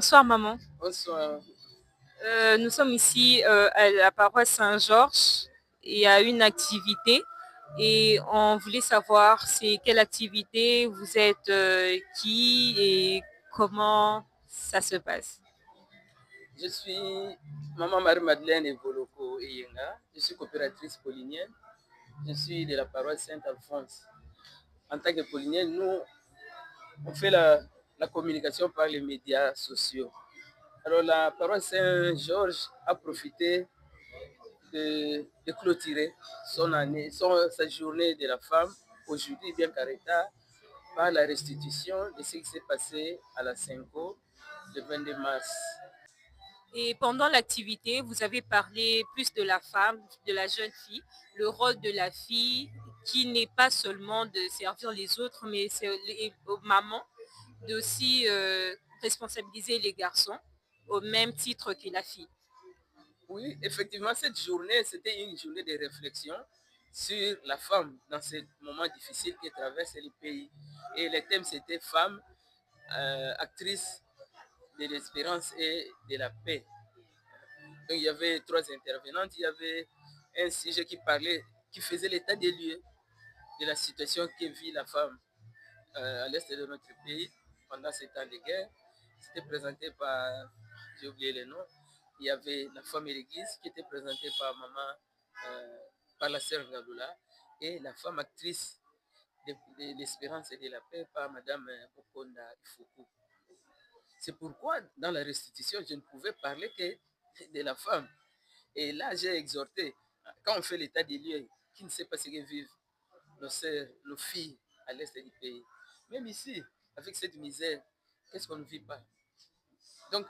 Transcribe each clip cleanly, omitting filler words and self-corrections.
Bonsoir maman. Bonsoir. Nous sommes ici à la paroisse Saint-Georges et à une activité et on voulait savoir c'est quelle activité, vous êtes qui et comment ça se passe. Je suis Maman Marie-Madeleine Evoloko Eyenga. Je suis coopératrice paulinienne. Je suis de la paroisse Saint-Alphonse. En tant que paulinienne, nous, on fait la communication par les médias sociaux. Alors, la paroisse Saint-Georges a profité de clôturer sa journée de la femme, aujourd'hui bien qu'arrêtée, par la restitution de ce qui s'est passé à la Cinco le 22 mars. Et pendant l'activité, vous avez parlé plus de la femme, de la jeune fille, le rôle de la fille qui n'est pas seulement de servir les autres, mais c'est aux mamans d'aussi responsabiliser les garçons au même titre que la fille. Oui, effectivement, cette journée, c'était une journée de réflexion sur la femme dans ces moments difficiles que traverse le pays. Et le thème, c'était femme, actrice de l'espérance et de la paix. Donc, il y avait trois intervenantes. Il y avait un sujet qui faisait l'état des lieux de la situation que vit la femme à l'est de notre pays pendant ces temps de guerre. C'était présenté par, j'ai oublié le nom, il y avait la femme et l'église qui était présentée par maman, par la sœur Ngadoula, et la femme actrice de l'espérance et de la paix par madame Okonda Ifoku. C'est pourquoi dans la restitution, je ne pouvais parler que de la femme. Et là, j'ai exhorté, quand on fait l'état des lieux, qui ne sait pas ce que vivent nos sœurs, nos filles à l'est du pays. Même ici, avec cette misère, qu'est-ce qu'on ne vit pas? Donc,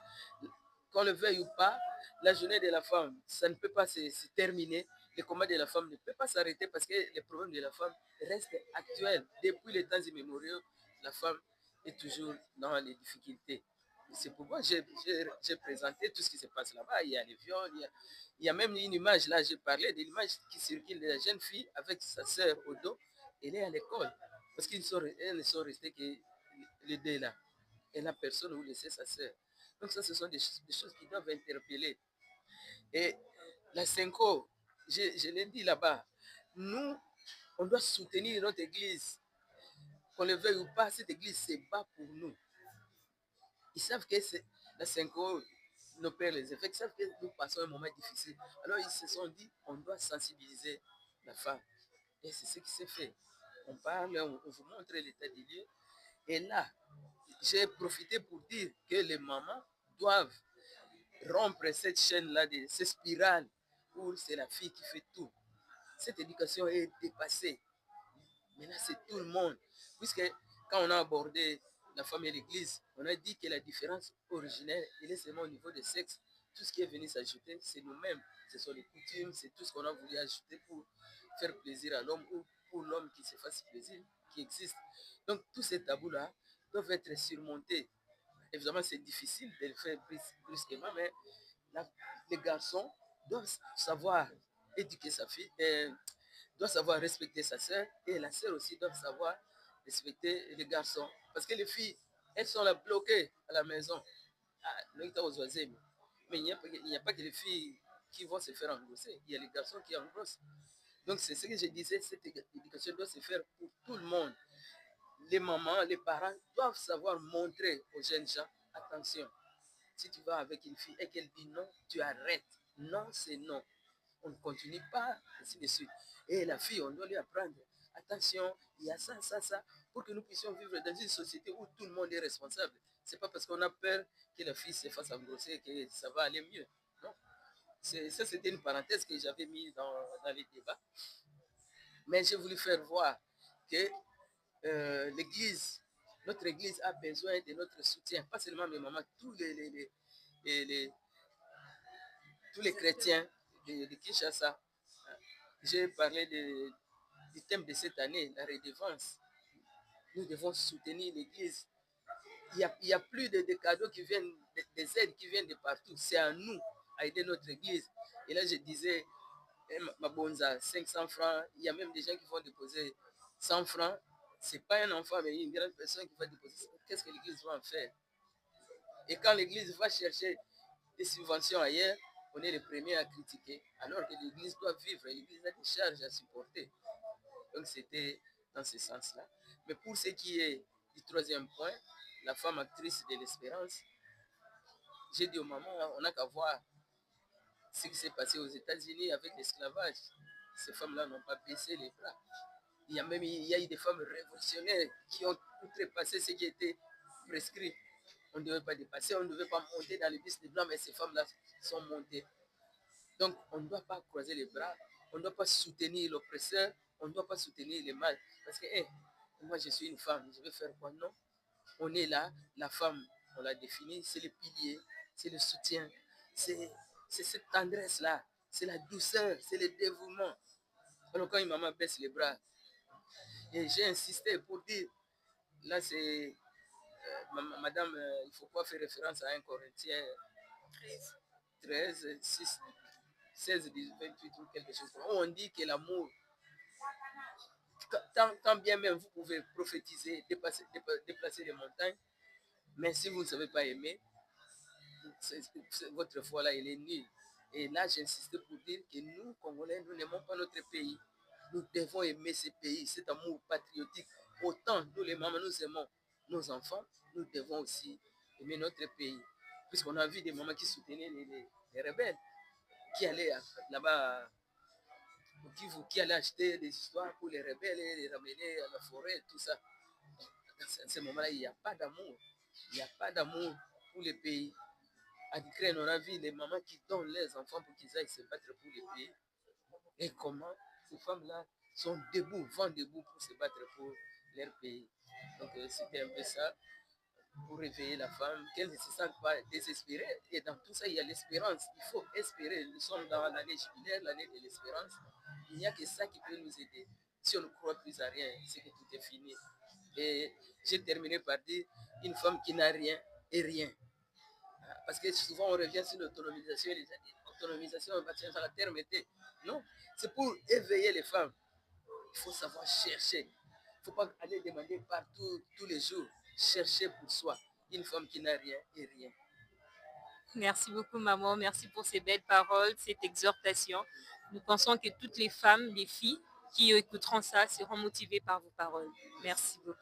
qu'on le veuille ou pas, la journée de la femme, ça ne peut pas se terminer. Le combat de la femme ne peut pas s'arrêter parce que les problèmes de la femme restent actuels. Depuis les temps immémoriaux, la femme est toujours dans les difficultés. C'est pourquoi j'ai présenté tout ce qui se passe là-bas. Il y a les viols, il y a même une image, là j'ai parlé de l'image qui circule de la jeune fille avec sa sœur au dos. Elle est à l'école parce qu'elles ne sont restées que les deux là. Elle n'a personne où laisser sa sœur. Donc ça, ce sont des choses qui doivent interpeller. Et la Cinco, je l'ai dit là-bas, nous, on doit soutenir notre église. Qu'on le veuille ou pas, cette église se bat pour nous. Ils savent que la Cinco, nos pères, les évêques, savent que nous passons un moment difficile. Alors ils se sont dit, on doit sensibiliser la femme. Et c'est ce qui s'est fait. On parle, on vous montre l'état des lieux. Et là, j'ai profité pour dire que les mamans doivent rompre cette chaîne-là, cette spirale où c'est la fille qui fait tout. Cette éducation est dépassée. Maintenant, c'est tout le monde. Puisque quand on a abordé la femme et l'église, on a dit que la différence originelle, elle est seulement au niveau des sexes. Tout ce qui est venu s'ajouter, c'est nous-mêmes. Ce sont les coutumes, c'est tout ce qu'on a voulu ajouter pour faire plaisir à l'homme ou pour l'homme qui se fasse plaisir, qui existe. Donc, tous ces tabous-là doivent être surmontés. Évidemment, c'est difficile de le faire brusquement, mais les garçons doivent savoir éduquer sa fille, doivent savoir respecter sa sœur, et la sœur aussi doit savoir respecter les garçons. Parce que les filles, elles sont là bloquées à la maison. Mais il n'y a pas que les filles qui vont se faire engrosser, il y a les garçons qui engrossent. Donc c'est ce que je disais, cette éducation doit se faire pour tout le monde. Les mamans, les parents doivent savoir montrer aux jeunes gens, attention, si tu vas avec une fille et qu'elle dit non, tu arrêtes. Non, c'est non. On ne continue pas, ainsi de suite. Et la fille, on doit lui apprendre. Attention, il y a ça, ça, ça, pour que nous puissions vivre dans une société où tout le monde est responsable. C'est pas parce qu'on a peur que la fille se fasse engrosser que ça va aller mieux. Non. Ça, c'était une parenthèse que j'avais mise dans les débats. Mais j'ai voulu faire voir que l'église, notre église a besoin de notre soutien. Pas seulement mes mamans, les, tous les chrétiens de Kinshasa. J'ai parlé du thème de cette année, la redevance. Nous devons soutenir l'Église. Il n'y a plus de cadeaux qui viennent, des aides qui viennent de partout. C'est à nous à aider notre Église. Et là, je disais, ma bonza, 500 francs. Il y a même des gens qui vont déposer 100 francs. Ce n'est pas un enfant, mais une grande personne qui va déposer. Qu'est-ce que l'Église va en faire? Et quand l'Église va chercher des subventions ailleurs, on est les premiers à critiquer, alors que l'Église doit vivre, l'Église a des charges à supporter. Donc c'était dans ce sens-là. Mais pour ce qui est du troisième point, la femme actrice de l'espérance, j'ai dit au maman, on n'a qu'à voir ce qui s'est passé aux États-Unis avec l'esclavage. Ces femmes-là n'ont pas baissé les bras. Il y a eu des femmes révolutionnaires qui ont outrepassé ce qui était prescrit. On ne devait pas dépasser, on ne devait pas monter dans les bus de blanc, mais ces femmes-là sont montées. Donc, on ne doit pas croiser les bras, on ne doit pas soutenir l'oppresseur, on ne doit pas soutenir les mâles. Parce que, moi, je suis une femme, je vais faire quoi? Non. On est là, la femme, on l'a définie, c'est le pilier, c'est le soutien, c'est cette tendresse-là, c'est la douceur, c'est le dévouement. Alors, quand une maman baisse les bras, et j'ai insisté pour dire, là, c'est madame, il ne faut pas faire référence à un Corinthien 13, 6, 16, 28 ou quelque chose. On dit que l'amour, tant bien même vous pouvez prophétiser, déplacer les montagnes, mais si vous ne savez pas aimer, votre foi là, elle est nulle. Et là, j'insiste pour dire que nous, Congolais, nous n'aimons pas notre pays. Nous devons aimer ce pays, cet amour patriotique. Autant nous, les mamans, nous aimons nos enfants, nous devons aussi aimer notre pays. Puisqu'on a vu des mamans qui soutenaient les rebelles, qui allaient là-bas qui allaient acheter des histoires pour les rebelles et les ramener à la forêt, tout ça. Dans ce moment-là, il n'y a pas d'amour. Il n'y a pas d'amour pour le pays. À Ukraine, on a vu les mamans qui donnent leurs enfants pour qu'ils aillent se battre pour le pays. Et comment ces femmes-là sont debout, vont debout pour se battre pour leur pays. Donc c'était un peu ça, pour réveiller la femme, qu'elle ne se sente pas désespérée. Et dans tout ça, il y a l'espérance. Il faut espérer. Nous sommes dans l'année jubilaire, l'année de l'espérance. Il n'y a que ça qui peut nous aider. Si on ne croit plus à rien, c'est que tout est fini. Et j'ai terminé par dire, une femme qui n'a rien est rien. Parce que souvent on revient sur l'autonomisation, l'autonomisation, ça la terme était. Non, c'est pour éveiller les femmes. Il faut savoir chercher. Il ne faut pas aller demander partout, tous les jours. Chercher pour soi. Une femme qui n'a rien est rien. Merci beaucoup, maman. Merci pour ces belles paroles, cette exhortation. Nous pensons que toutes les femmes, les filles qui écouteront ça seront motivées par vos paroles. Merci beaucoup.